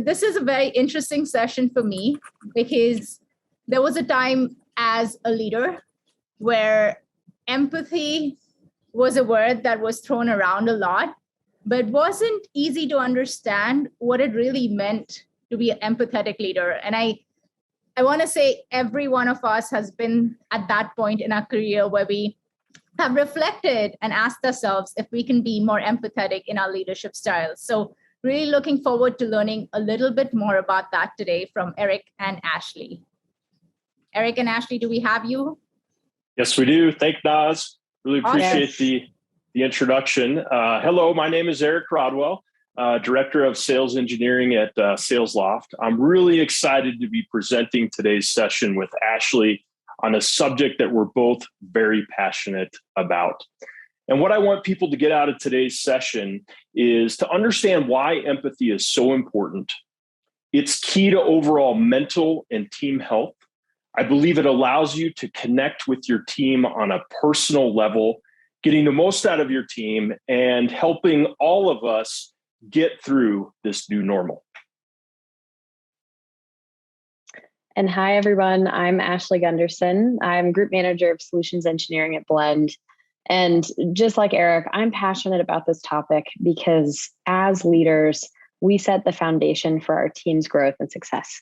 this is a very interesting session for me because there was a time as a leader where empathy was a word that was thrown around a lot, but wasn't easy to understand what it really meant to be an empathetic leader. And I want to say every one of us has been at that point in our career where we have reflected and asked ourselves if we can be more empathetic in our leadership styles. So really looking forward to learning a little bit more about that today from Eric and Ashley. Eric and Ashley, do we have you? Yes, we do. Thank Naz. Really appreciate the introduction. Hello, my name is Eric Rodwell, Director of Sales Engineering at SalesLoft. I'm really excited to be presenting today's session with Ashley on a subject that we're both very passionate about. And what I want people to get out of today's session is to understand why empathy is so important. It's key to overall mental and team health. I believe it allows you to connect with your team on a personal level, getting the most out of your team and helping all of us get through this new normal. And hi, everyone. I'm Ashley Gunderson. I'm Group Manager of Solutions Engineering at Blend. And just like Eric, I'm passionate about this topic because as leaders, we set the foundation for our team's growth and success.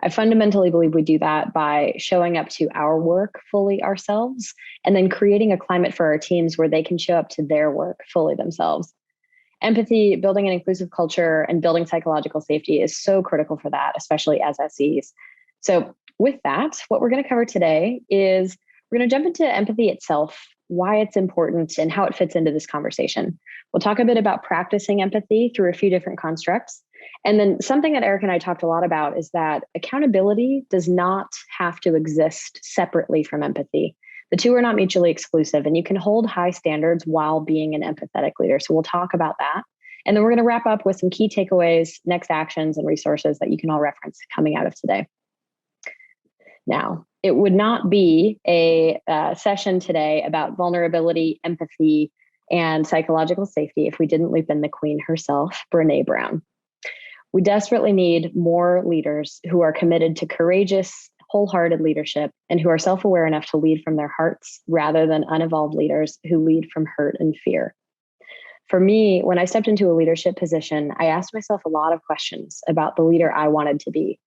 I fundamentally believe we do that by showing up to our work fully ourselves and then creating a climate for our teams where they can show up to their work fully themselves. Empathy, building an inclusive culture, and building psychological safety is so critical for that, especially as SEs. So with that, what we're going to cover today is we're going to jump into empathy itself, why it's important, and how it fits into this conversation. We'll talk a bit about practicing empathy through a few different constructs. And then something that Eric and I talked a lot about is that accountability does not have to exist separately from empathy. The two are not mutually exclusive, and you can hold high standards while being an empathetic leader. So we'll talk about that. And then we're going to wrap up with some key takeaways, next actions, and resources that you can all reference coming out of today. Now, it would not be a session today about vulnerability, empathy, and psychological safety if we didn't loop in the queen herself, Brené Brown. We desperately need more leaders who are committed to courageous, wholehearted leadership and who are self-aware enough to lead from their hearts rather than unevolved leaders who lead from hurt and fear. For me, when I stepped into a leadership position, I asked myself a lot of questions about the leader I wanted to be.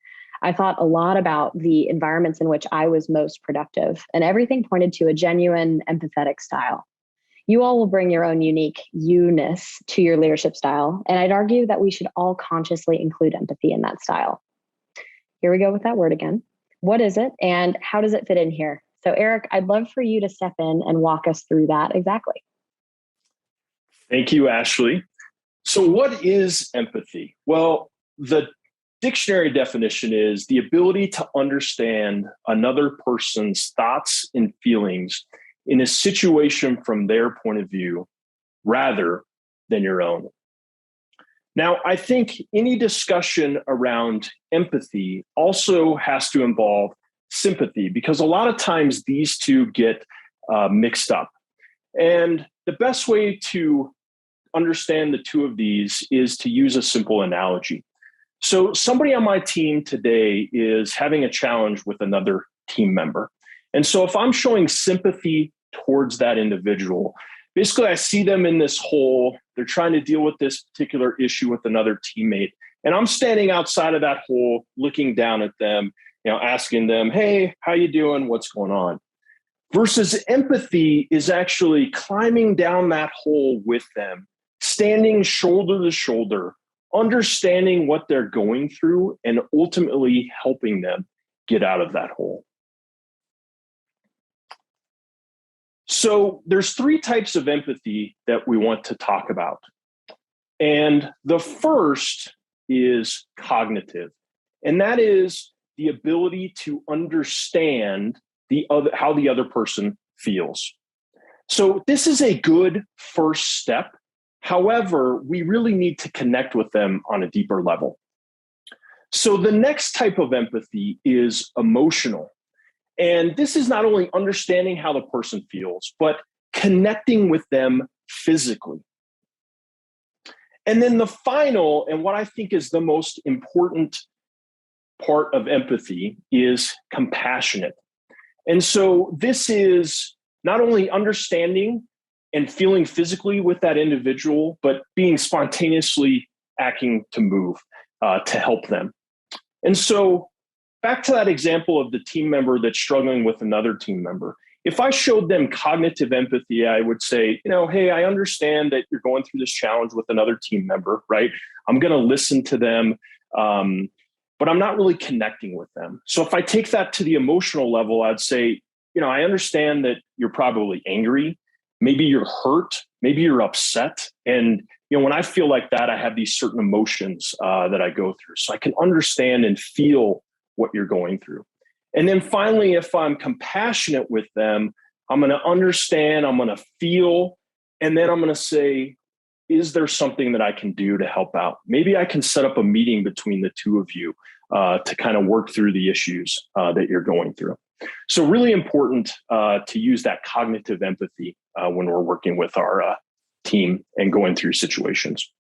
I thought a lot about the environments in which I was most productive, and everything pointed to a genuine, empathetic style. You all will bring your own unique you-ness to your leadership style, and I'd argue that we should all consciously include empathy in that style. Here we go with that word again. What is it, and how does it fit in here? So Eric, I'd love for you to step in and walk us through that exactly. Thank you, Ashley. So what is empathy? Well, the dictionary definition is the ability to understand another person's thoughts and feelings in a situation from their point of view rather than your own. Now, I think any discussion around empathy also has to involve sympathy because a lot of times these two get mixed up. And the best way to understand the two of these is to use a simple analogy. So somebody on my team today is having a challenge with another team member. And so if I'm showing sympathy towards that individual, basically I see them in this hole, they're trying to deal with this particular issue with another teammate. And I'm standing outside of that hole, looking down at them, asking them, hey, how you doing? What's going on? Versus empathy is actually climbing down that hole with them, standing shoulder to shoulder, understanding what they're going through and ultimately helping them get out of that hole. So there's three types of empathy that we want to talk about. And the first is cognitive, and that is the ability to understand how the other person feels. So this is a good first step. However, we really need to connect with them on a deeper level. So the next type of empathy is emotional. And this is not only understanding how the person feels, but connecting with them physically. And then the final, and what I think is the most important part of empathy, is compassionate. And so this is not only understanding and feeling physically with that individual, but being spontaneously acting to move to help them. And so back to that example of the team member that's struggling with another team member. If I showed them cognitive empathy, I would say, hey, I understand that you're going through this challenge with another team member, right? I'm going to listen to them, but I'm not really connecting with them. So if I take that to the emotional level, I'd say, I understand that you're probably angry. Maybe you're hurt. Maybe you're upset. And, when I feel like that, I have these certain emotions that I go through. So I can understand and feel what you're going through. And then finally, if I'm compassionate with them, I'm going to understand, I'm going to feel, and then I'm going to say, is there something that I can do to help out? Maybe I can set up a meeting between the two of you to kind of work through the issues that you're going through. So really important to use that cognitive empathy when we're working with our team and going through situations.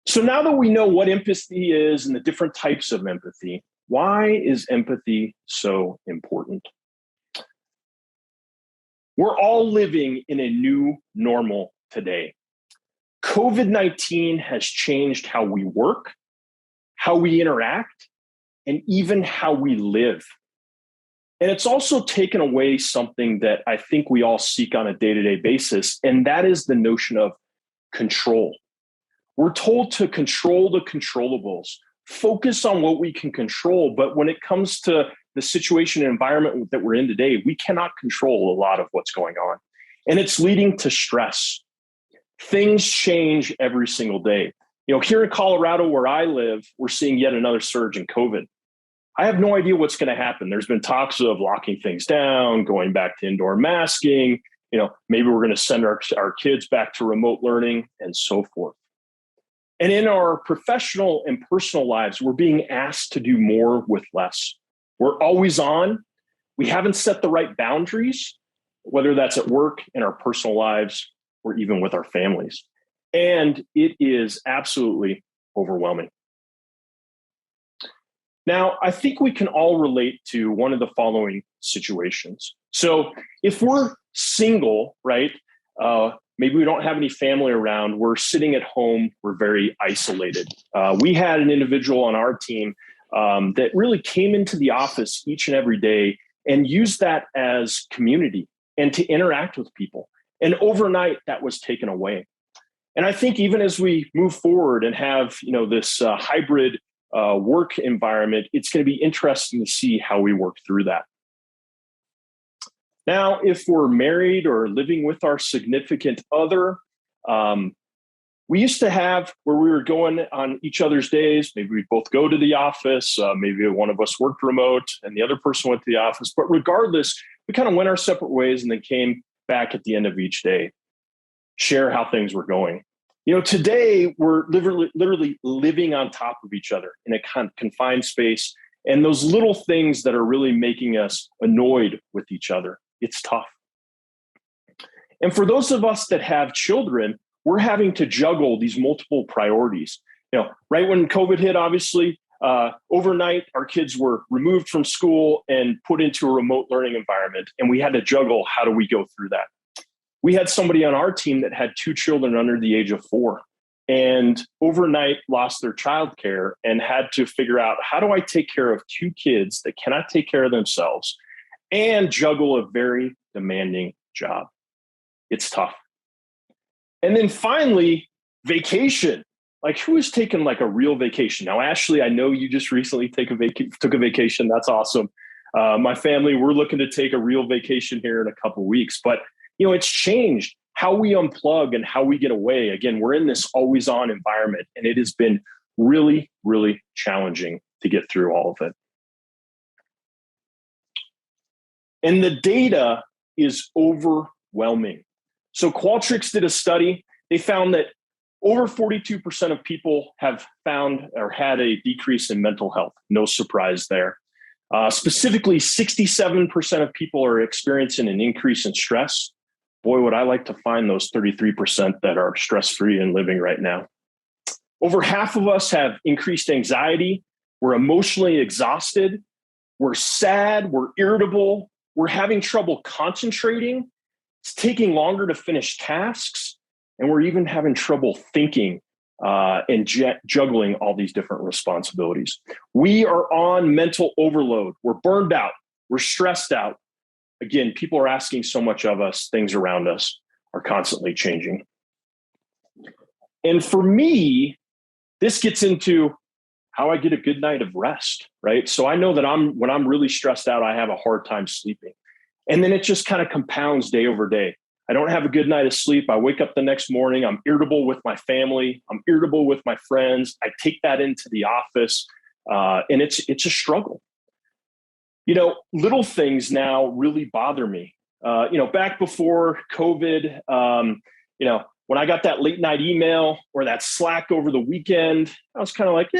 So now that we know what empathy is and the different types of empathy, why is empathy so important? We're all living in a new normal today. COVID-19 has changed how we work, how we interact, and even how we live. And it's also taken away something that I think we all seek on a day-to-day basis, and that is the notion of control. We're told to control the controllables, focus on what we can control. But when it comes to the situation and environment that we're in today, we cannot control a lot of what's going on. And it's leading to stress. Things change every single day. Here in Colorado, where I live, we're seeing yet another surge in COVID. I have no idea what's going to happen. There's been talks of locking things down, going back to indoor masking. Maybe we're going to send our kids back to remote learning and so forth. And in our professional and personal lives, we're being asked to do more with less. We're always on. We haven't set the right boundaries, whether that's at work, in our personal lives, or even with our families. And it is absolutely overwhelming. Now, I think we can all relate to one of the following situations. So if we're single, right, maybe we don't have any family around, we're sitting at home, we're very isolated. We had an individual on our team that really came into the office each and every day and used that as community and to interact with people. And overnight, that was taken away. And I think even as we move forward and have this hybrid work environment, it's going to be interesting to see how we work through that. Now, if we're married or living with our significant other, we used to have where we were going on each other's days. Maybe we'd both go to the office. Maybe one of us worked remote and the other person went to the office. But regardless, we kind of went our separate ways and then came back at the end of each day, share how things were going. Today we're literally living on top of each other in a confined space. And those little things that are really making us annoyed with each other, it's tough. And for those of us that have children, we're having to juggle these multiple priorities. Right when COVID hit, obviously, overnight, our kids were removed from school and put into a remote learning environment. And we had to juggle, how do we go through that? We had somebody on our team that had 2 children under the age of 4 and overnight lost their childcare and had to figure out, how do I take care of 2 kids that cannot take care of themselves and juggle a very demanding job? It's tough. And then finally, vacation. Like, who has taken like a real vacation? Now, Ashley, I know you just recently took a vacation. That's awesome. My family, we're looking to take a real vacation here in a couple of weeks, but it's changed how we unplug and how we get away. Again, we're in this always on environment, and it has been really, really challenging to get through all of it. And the data is overwhelming. So Qualtrics did a study. They found that over 42% of people have found or had a decrease in mental health. No surprise there. Specifically, 67% of people are experiencing an increase in stress. boy, would I like to find those 33% that are stress-free and living right now. Over half of us have increased anxiety. We're emotionally exhausted. We're sad. We're irritable. We're having trouble concentrating. It's taking longer to finish tasks. And we're even having trouble thinking and juggling all these different responsibilities. We are on mental overload. We're burned out. We're stressed out. Again, people are asking so much of us. Things around us are constantly changing. And for me, this gets into how I get a good night of rest, right? So I know that when I'm really stressed out, I have a hard time sleeping. And then it just kind of compounds day over day. I don't have a good night of sleep. I wake up the next morning. I'm irritable with my family. I'm irritable with my friends. I take that into the office, and it's a struggle. Little things now really bother me. Back before COVID, when I got that late night email or that Slack over the weekend, I was kind of like,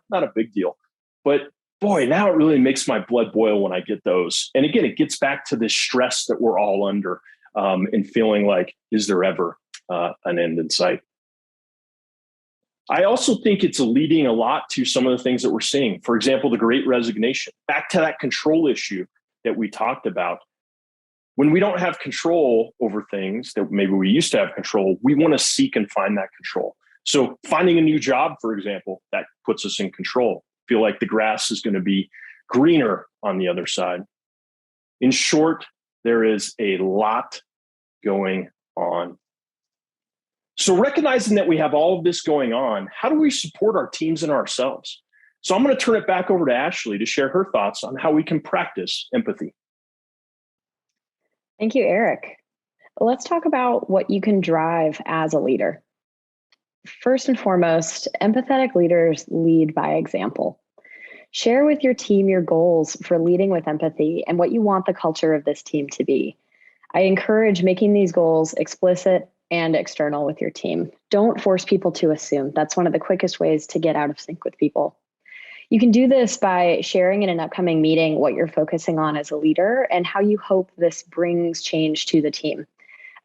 not a big deal. But boy, now it really makes my blood boil when I get those. And again, it gets back to this stress that we're all under. And feeling like, is there ever an end in sight? I also think it's leading a lot to some of the things that we're seeing. For example, the Great Resignation. Back to that control issue that we talked about. When we don't have control over things that maybe we used to have control, we want to seek and find that control. So finding a new job, for example, that puts us in control. Feel like the grass is going to be greener on the other side. In short, there is a lot going on. So recognizing that we have all of this going on, how do we support our teams and ourselves? So I'm going to turn it back over to Ashley to share her thoughts on how we can practice empathy. Thank you, Eric. Let's talk about what you can drive as a leader. First and foremost, empathetic leaders lead by example. Share with your team your goals for leading with empathy and what you want the culture of this team to be. I encourage making these goals explicit and external with your team. Don't force people to assume. That's one of the quickest ways to get out of sync with people. You can do this by sharing in an upcoming meeting what you're focusing on as a leader and how you hope this brings change to the team.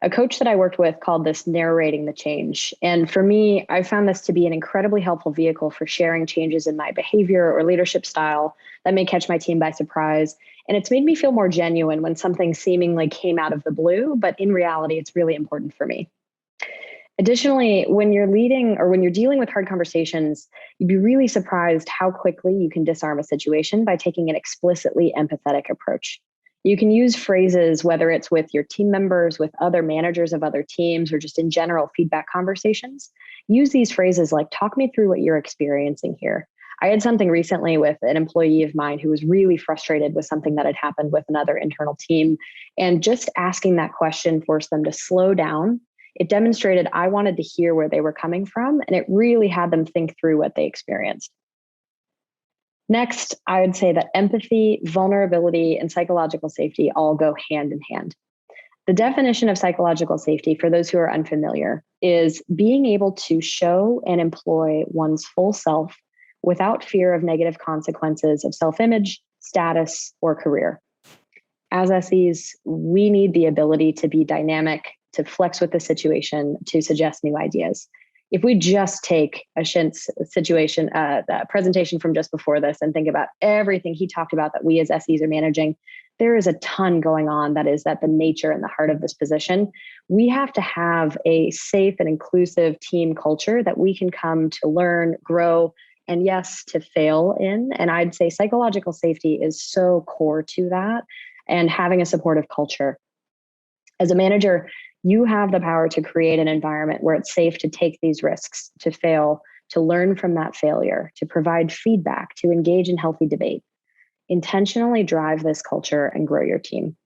A coach that I worked with called this narrating the change. And for me, I found this to be an incredibly helpful vehicle for sharing changes in my behavior or leadership style that may catch my team by surprise. And it's made me feel more genuine when something seemingly came out of the blue, but in reality, it's really important for me. Additionally, when you're leading or when you're dealing with hard conversations, you'd be really surprised how quickly you can disarm a situation by taking an explicitly empathetic approach. You can use phrases, whether it's with your team members, with other managers of other teams, or just in general feedback conversations. Use these phrases like, talk me through what you're experiencing here. I had something recently with an employee of mine who was really frustrated with something that had happened with another internal team. And just asking that question forced them to slow down. It demonstrated I wanted to hear where they were coming from, and it really had them think through what they experienced. Next, I would say that empathy, vulnerability, and psychological safety all go hand in hand. The definition of psychological safety, for those who are unfamiliar, is being able to show and employ one's full self without fear of negative consequences of self-image, status, or career. As SEs, we need the ability to be dynamic, to flex with the situation, to suggest new ideas. If we just take Ashint's situation, the presentation from just before this, and think about everything he talked about that we as SEs are managing, there is a ton going on that is at the nature and the heart of this position. We have to have a safe and inclusive team culture that we can come to learn, grow, and yes, to fail in. And I'd say psychological safety is so core to that, and having a supportive culture. As a manager, you have the power to create an environment where it's safe to take these risks, to fail, to learn from that failure, to provide feedback, to engage in healthy debate. Intentionally drive this culture and grow your team.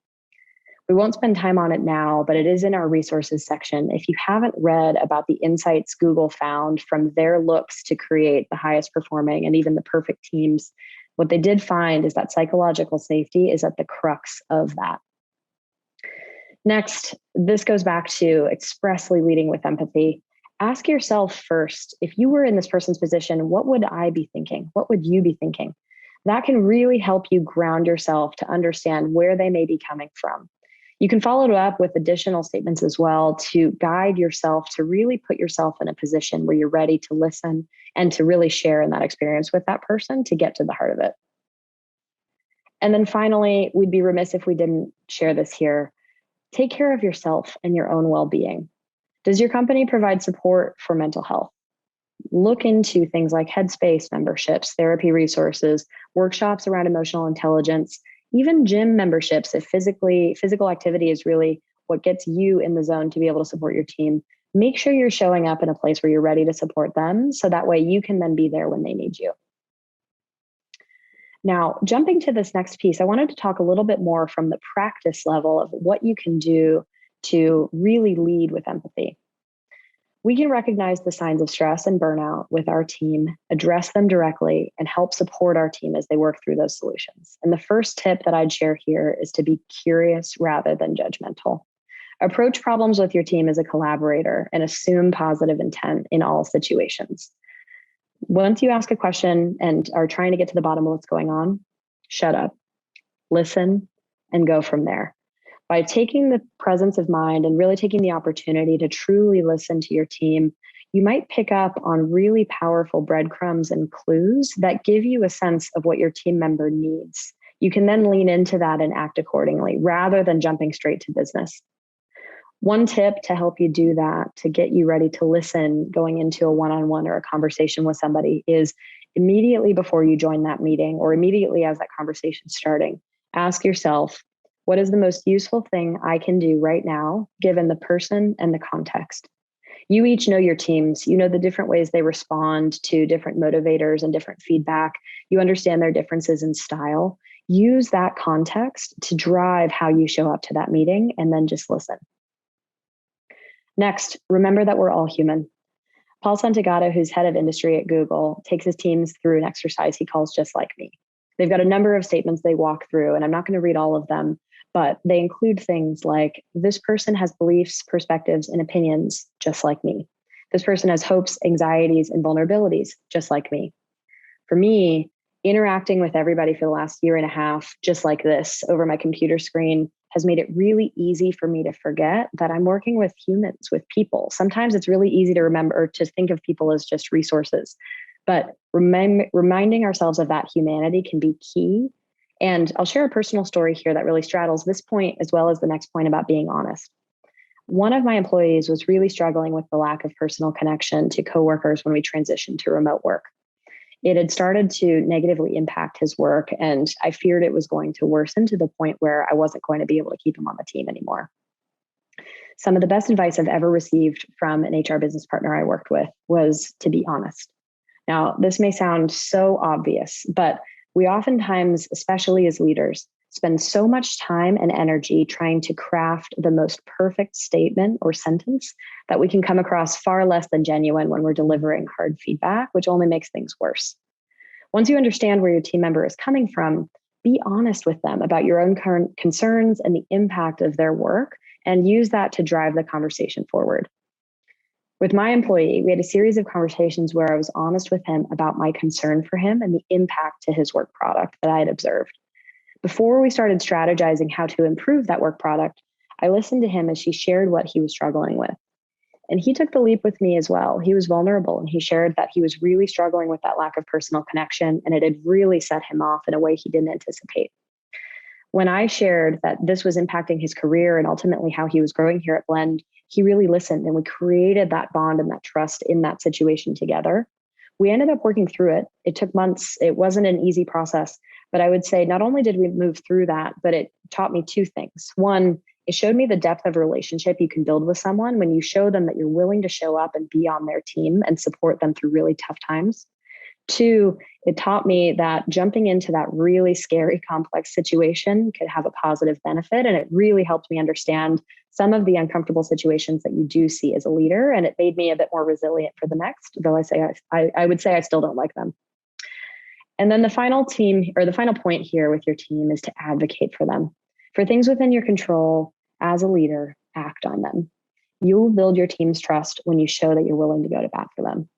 We won't spend time on it now, but it is in our resources section. If you haven't read about the insights Google found from their looks to create the highest performing and even the perfect teams, what they did find is that psychological safety is at the crux of that. Next, this goes back to expressly leading with empathy. Ask yourself first, if you were in this person's position, what would I be thinking? What would you be thinking? That can really help you ground yourself to understand where they may be coming from. You can follow it up with additional statements as well to guide yourself to really put yourself in a position where you're ready to listen and to really share in that experience with that person to get to the heart of it. And then finally, we'd be remiss if we didn't share this here. Take care of yourself and your own well-being. Does your company provide support for mental health? Look into things like Headspace memberships, therapy resources, workshops around emotional intelligence, even gym memberships. If physical activity is really what gets you in the zone to be able to support your team, make sure you're showing up in a place where you're ready to support them, so that way you can then be there when they need you. Now, jumping to this next piece, I wanted to talk a little bit more from the practice level of what you can do to really lead with empathy. We can recognize the signs of stress and burnout with our team, address them directly, and help support our team as they work through those solutions. And the first tip that I'd share here is to be curious rather than judgmental. Approach problems with your team as a collaborator and assume positive intent in all situations. Once you ask a question and are trying to get to the bottom of what's going on, shut up, listen, and go from there. By taking the presence of mind and really taking the opportunity to truly listen to your team, you might pick up on really powerful breadcrumbs and clues that give you a sense of what your team member needs. You can then lean into that and act accordingly rather than jumping straight to business. One tip to help you do that, to get you ready to listen going into a one-on-one or a conversation with somebody, is immediately before you join that meeting or immediately as that conversation's starting, ask yourself, what is the most useful thing I can do right now, given the person and the context? You each know your teams. You know the different ways they respond to different motivators and different feedback. You understand their differences in style. Use that context to drive how you show up to that meeting, and then just listen. Next, remember that we're all human. Paul Santagato, who's head of industry at Google, takes his teams through an exercise he calls Just Like Me. They've got a number of statements they walk through, and I'm not going to read all of them, but they include things like, this person has beliefs, perspectives, and opinions just like me. This person has hopes, anxieties, and vulnerabilities just like me. For me, interacting with everybody for the last year and a half, just like this over my computer screen, has made it really easy for me to forget that I'm working with humans, with people. Sometimes it's really easy to remember or to think of people as just resources, but reminding ourselves of that humanity can be key. And I'll share a personal story here that really straddles this point as well as the next point about being honest. One of my employees was really struggling with the lack of personal connection to coworkers when we transitioned to remote work. It had started to negatively impact his work, and I feared it was going to worsen to the point where I wasn't going to be able to keep him on the team anymore. Some of the best advice I've ever received from an HR business partner I worked with was to be honest. Now, this may sound so obvious, but we oftentimes, especially as leaders, spend so much time and energy trying to craft the most perfect statement or sentence that we can come across far less than genuine when we're delivering hard feedback, which only makes things worse. Once you understand where your team member is coming from, be honest with them about your own current concerns and the impact of their work, and use that to drive the conversation forward. With my employee, we had a series of conversations where I was honest with him about my concern for him and the impact to his work product that I had observed. Before we started strategizing how to improve that work product, I listened to him as he shared what he was struggling with. And he took the leap with me as well. He was vulnerable, and he shared that he was really struggling with that lack of personal connection, and it had really set him off in a way he didn't anticipate. When I shared that this was impacting his career and ultimately how he was growing here at Blend, he really listened, and we created that bond and that trust in that situation together. We ended up working through it. It took months. It wasn't an easy process. But I would say not only did we move through that, but it taught me two things. One, it showed me the depth of relationship you can build with someone when you show them that you're willing to show up and be on their team and support them through really tough times. Two, it taught me that jumping into that really scary, complex situation could have a positive benefit. And it really helped me understand some of the uncomfortable situations that you do see as a leader. And it made me a bit more resilient for the next, though I would say I still don't like them. And then the final point here with your team is to advocate for them. For things within your control, as a leader, act on them. You will build your team's trust when you show that you're willing to go to bat for them.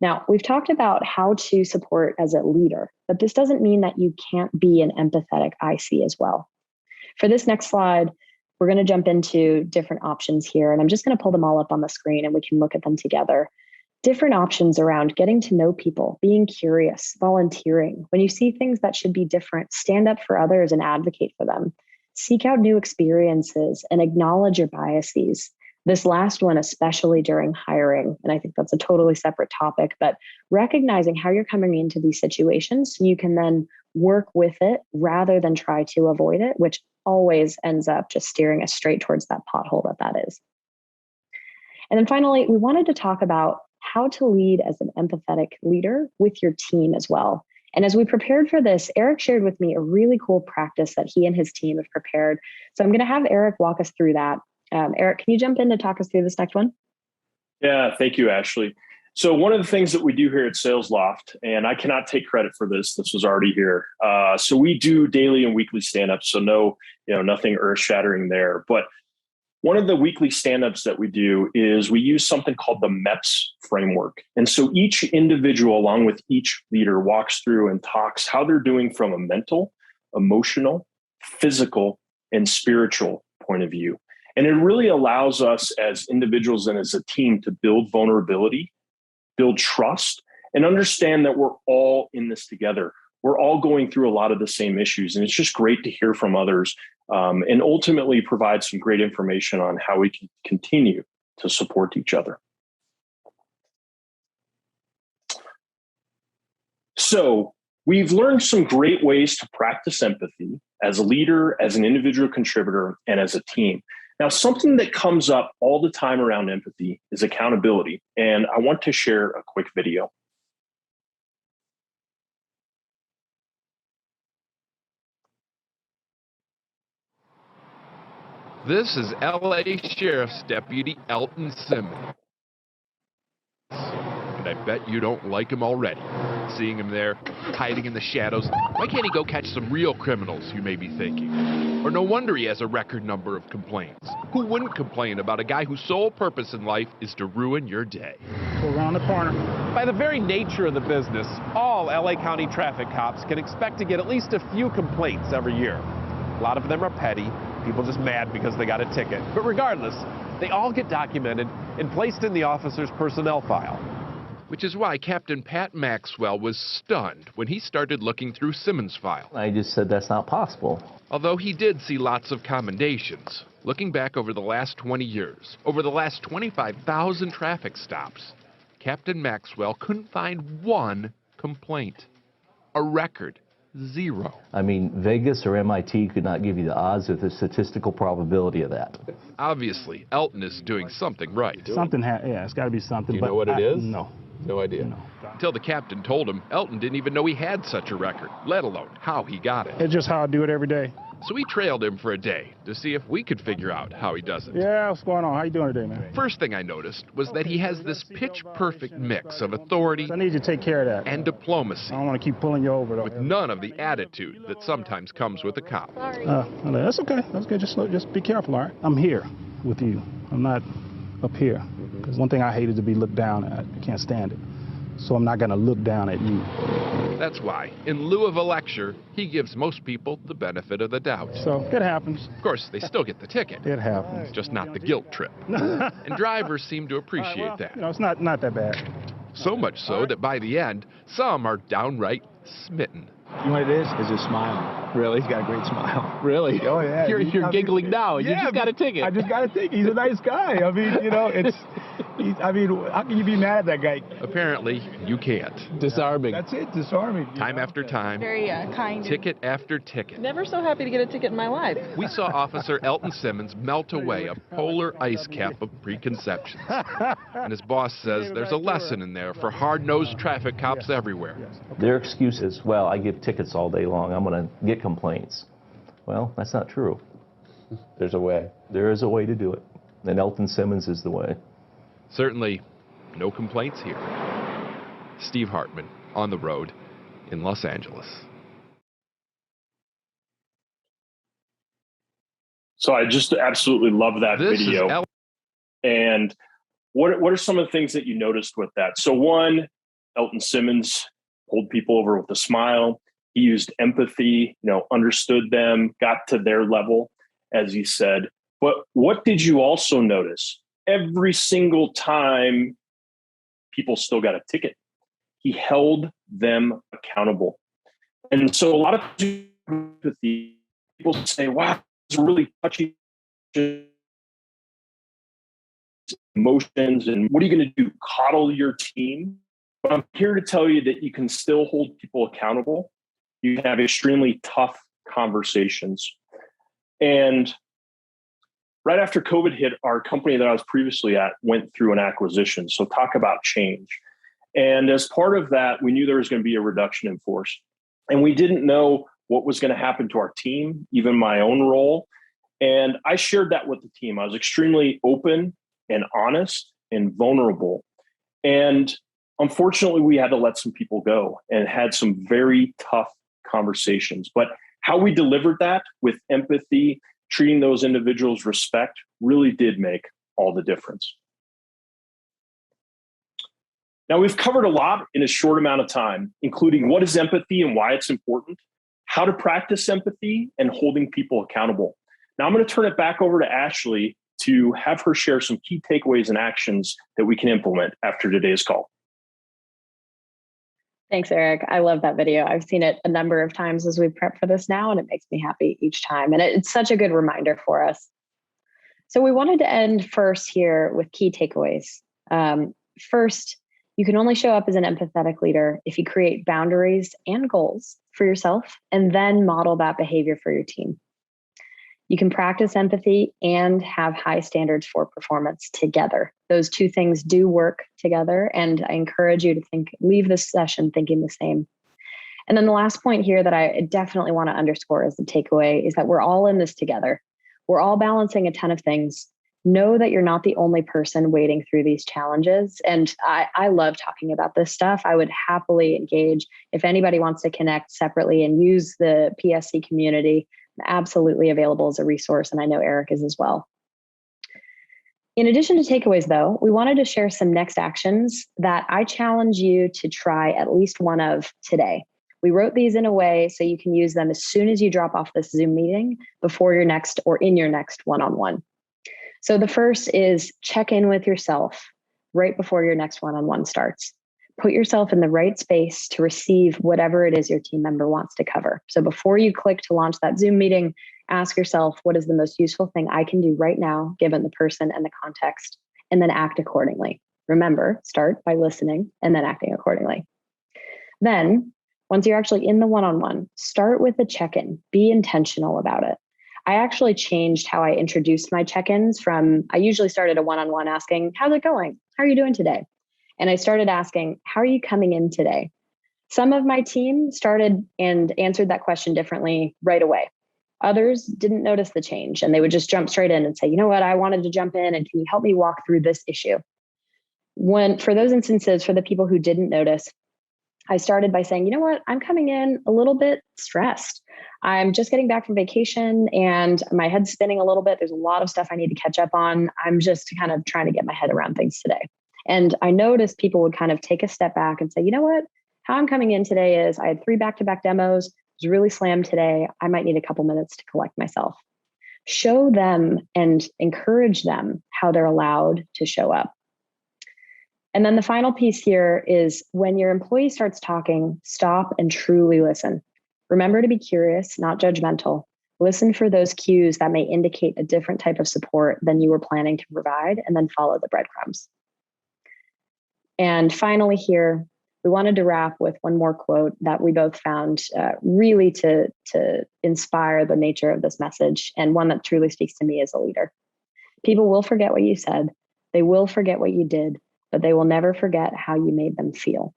Now, we've talked about how to support as a leader, but this doesn't mean that you can't be an empathetic IC as well. For this next slide, we're going to jump into different options here, and I'm just going to pull them all up on the screen and we can look at them together. Different options around getting to know people, being curious, volunteering. When you see things that should be different, stand up for others and advocate for them. Seek out new experiences and acknowledge your biases. This last one, especially during hiring, and I think that's a totally separate topic, but recognizing how you're coming into these situations so you can then work with it rather than try to avoid it, which always ends up just steering us straight towards that pothole that is. And then finally, we wanted to talk about how to lead as an empathetic leader with your team as well. And as we prepared for this, Eric shared with me a really cool practice that he and his team have prepared. So I'm going to have Eric walk us through that. Eric, can you jump in to talk us through this next one? Yeah, thank you, Ashley. So one of the things that we do here at Sales Loft, and I cannot take credit for this was already here. So we do daily and weekly stand-ups. So nothing earth-shattering there. But one of the weekly stand-ups that we do is we use something called the MEPS framework. And so each individual, along with each leader, walks through and talks how they're doing from a mental, emotional, physical, and spiritual point of view. And it really allows us as individuals and as a team to build vulnerability, build trust, and understand that we're all in this together. We're all going through a lot of the same issues. And it's just great to hear from others and ultimately provide some great information on how we can continue to support each other. So we've learned some great ways to practice empathy as a leader, as an individual contributor, and as a team. Now, something that comes up all the time around empathy is accountability. And I want to share a quick video. This is LA Sheriff's Deputy Elton Simmons. And I bet you don't like him already. Seeing him there, hiding in the shadows. Why can't he go catch some real criminals, you may be thinking? Or no wonder he has a record number of complaints. Who wouldn't complain about a guy whose sole purpose in life is to ruin your day? Go around the corner. By the very nature of the business, all LA County traffic cops can expect to get at least a few complaints every year. A lot of them are petty, people just mad because they got a ticket. But regardless, they all get documented and placed in the officer's personnel file. Which is why Captain Pat Maxwell was stunned when he started looking through Simmons' file. I just said that's not possible. Although he did see lots of commendations. Looking back over the last 20 years, over the last 25,000 traffic stops, Captain Maxwell couldn't find one complaint. A record. 0. I mean, Vegas or MIT could not give you the odds or the statistical probability of that. Obviously, Elton is doing something right. Yeah, it's got to be something. Do you know what it is? No. No idea. No. Until the captain told him, Elton didn't even know he had such a record, let alone how he got it. It's just how I do it every day. So we trailed him for a day to see if we could figure out how he does it. Yeah, what's going on? How you doing today, man? First thing I noticed was that he has this pitch-perfect mix of authority I need you to take care of that. and diplomacy, I don't want to keep pulling you over, though. with none of the attitude that sometimes comes with a cop. That's okay. That's okay. Just be careful, all right? I'm here with you. I'm not up here. Because one thing I hate is to be looked down at. I can't stand it. So I'm not going to look down at you. That's why, in lieu of a lecture, he gives most people the benefit of the doubt. So it happens. Of course, they still get the ticket. It happens. Just not the guilt trip. And drivers seem to appreciate that. You know, it's not that bad. So much so that by the end, some are downright smitten. You know what it is? It's a smile. Really? He's got a great smile. Really? Oh, yeah. You're giggling now. You just got a ticket. I just got a ticket. He's a nice guy. I mean, you know, how can you be mad at that guy? Apparently, you can't. Disarming. That's it, disarming. Time after time, Very kind. ticket after ticket. Never so happy to get a ticket in my life. We saw Officer Elton Simmons melt away a polar ice cap of preconceptions. And his boss says there's a lesson in there for hard-nosed traffic cops everywhere. Their excuse is, well, I give tickets all day long. I'm going to get complaints. Well, that's not true. There's a way. There is a way to do it. And Elton Simmons is the way. Certainly, no complaints here. Steve Hartman, on the road in Los Angeles. So I just absolutely love that This is video. And what are some of the things that you noticed with that? So one, Elton Simmons pulled people over with a smile. He used empathy, understood them, got to their level, as he said. But what did you also notice? Every single time, people still got a ticket. He held them accountable. And so a lot of empathy, people say, wow, it's really touchy emotions. And what are you going to do? Coddle your team? But I'm here to tell you that you can still hold people accountable. You can have extremely tough conversations. And right after COVID hit, our company that I was previously at went through an acquisition. So talk about change. And as part of that, we knew there was going to be a reduction in force. And we didn't know what was going to happen to our team, even my own role. And I shared that with the team. I was extremely open and honest and vulnerable. And unfortunately, we had to let some people go and had some very tough conversations. But how we delivered that with empathy, treating those individuals respect, really did make all the difference. Now, we've covered a lot in a short amount of time, including what is empathy and why it's important, how to practice empathy, and holding people accountable. Now, I'm going to turn it back over to Ashley to have her share some key takeaways and actions that we can implement after today's call. Thanks, Eric. I love that video. I've seen it a number of times as we prep for this now, and it makes me happy each time. And it's such a good reminder for us. So we wanted to end first here with key takeaways. First, you can only show up as an empathetic leader if you create boundaries and goals for yourself and then model that behavior for your team. You can practice empathy and have high standards for performance together. Those two things do work together, and I encourage you to leave this session thinking the same. And then the last point here that I definitely want to underscore as the takeaway is that we're all in this together. We're all balancing a ton of things. Know that you're not the only person wading through these challenges. And I love talking about this stuff. I would happily engage if anybody wants to connect separately and use the PSC community. I'm absolutely available as a resource, and I know Eric is as well. In addition to takeaways, though, we wanted to share some next actions that I challenge you to try at least one of today. We wrote these in a way so you can use them as soon as you drop off this Zoom meeting before your next or in your next one-on-one. So the first is check in with yourself right before your next one-on-one starts. Put yourself in the right space to receive whatever it is your team member wants to cover. So before you click to launch that Zoom meeting, ask yourself, what is the most useful thing I can do right now, given the person and the context, and then act accordingly. Remember, start by listening and then acting accordingly. Then, once you're actually in the one-on-one, start with a check-in. Be intentional about it. I actually changed how I introduced my check-ins from, I usually started a one-on-one asking, how's it going? How are you doing today? And I started asking, how are you coming in today? Some of my team started and answered that question differently right away. Others didn't notice the change, and they would just jump straight in and say, you know what, I wanted to jump in, and can you help me walk through this issue? For those instances, for the people who didn't notice, I started by saying, you know what, I'm coming in a little bit stressed. I'm just getting back from vacation and my head's spinning a little bit. There's a lot of stuff I need to catch up on. I'm just kind of trying to get my head around things today. And I noticed people would kind of take a step back and say, you know what, how I'm coming in today is I had 3 back-to-back demos. It was really slammed today. I might need a couple minutes to collect myself. Show them and encourage them how they're allowed to show up. And then the final piece here is when your employee starts talking, stop and truly listen. Remember to be curious, not judgmental. Listen for those cues that may indicate a different type of support than you were planning to provide, and then follow the breadcrumbs. And finally here, we wanted to wrap with one more quote that we both found really to inspire the nature of this message, and one that truly speaks to me as a leader. People will forget what you said. They will forget what you did, but they will never forget how you made them feel.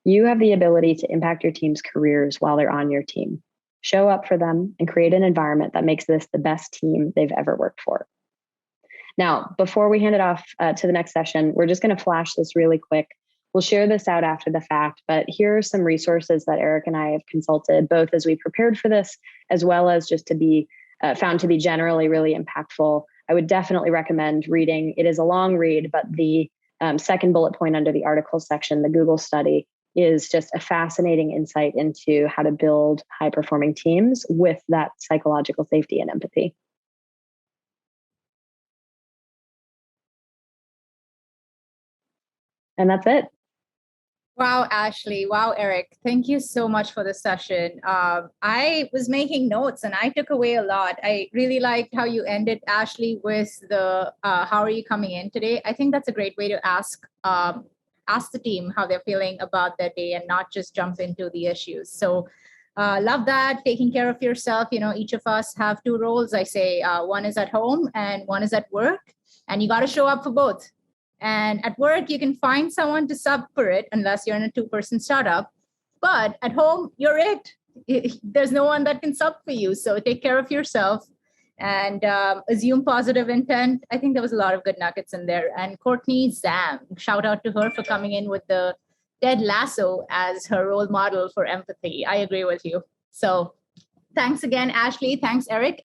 You have the ability to impact your team's careers while they're on your team. Show up for them and create an environment that makes this the best team they've ever worked for. Now, before we hand it off to the next session, we're just going to flash this really quick. We'll share this out after the fact, but here are some resources that Eric and I have consulted, both as we prepared for this, as well as just to be found to be generally really impactful. I would definitely recommend reading. It is a long read, but the second bullet point under the article section, the Google study, is just a fascinating insight into how to build high-performing teams with that psychological safety and empathy. And that's it. Wow, Ashley. Wow, Eric. Thank you so much for the session. I was making notes and I took away a lot. I really liked how you ended, Ashley, with the how are you coming in today? I think that's a great way to ask the team how they're feeling about their day and not just jump into the issues. So love that. Taking care of yourself. Each of us have two roles. I say one is at home and one is at work, and you got to show up for both. And at work, you can find someone to sub for it unless you're in a 2-person startup. But at home, you're it. There's no one that can sub for you. So take care of yourself and assume positive intent. I think there was a lot of good nuggets in there. And Courtney Zam, shout out to her for coming in with the Ted Lasso as her role model for empathy. I agree with you. So thanks again, Ashley. Thanks, Eric.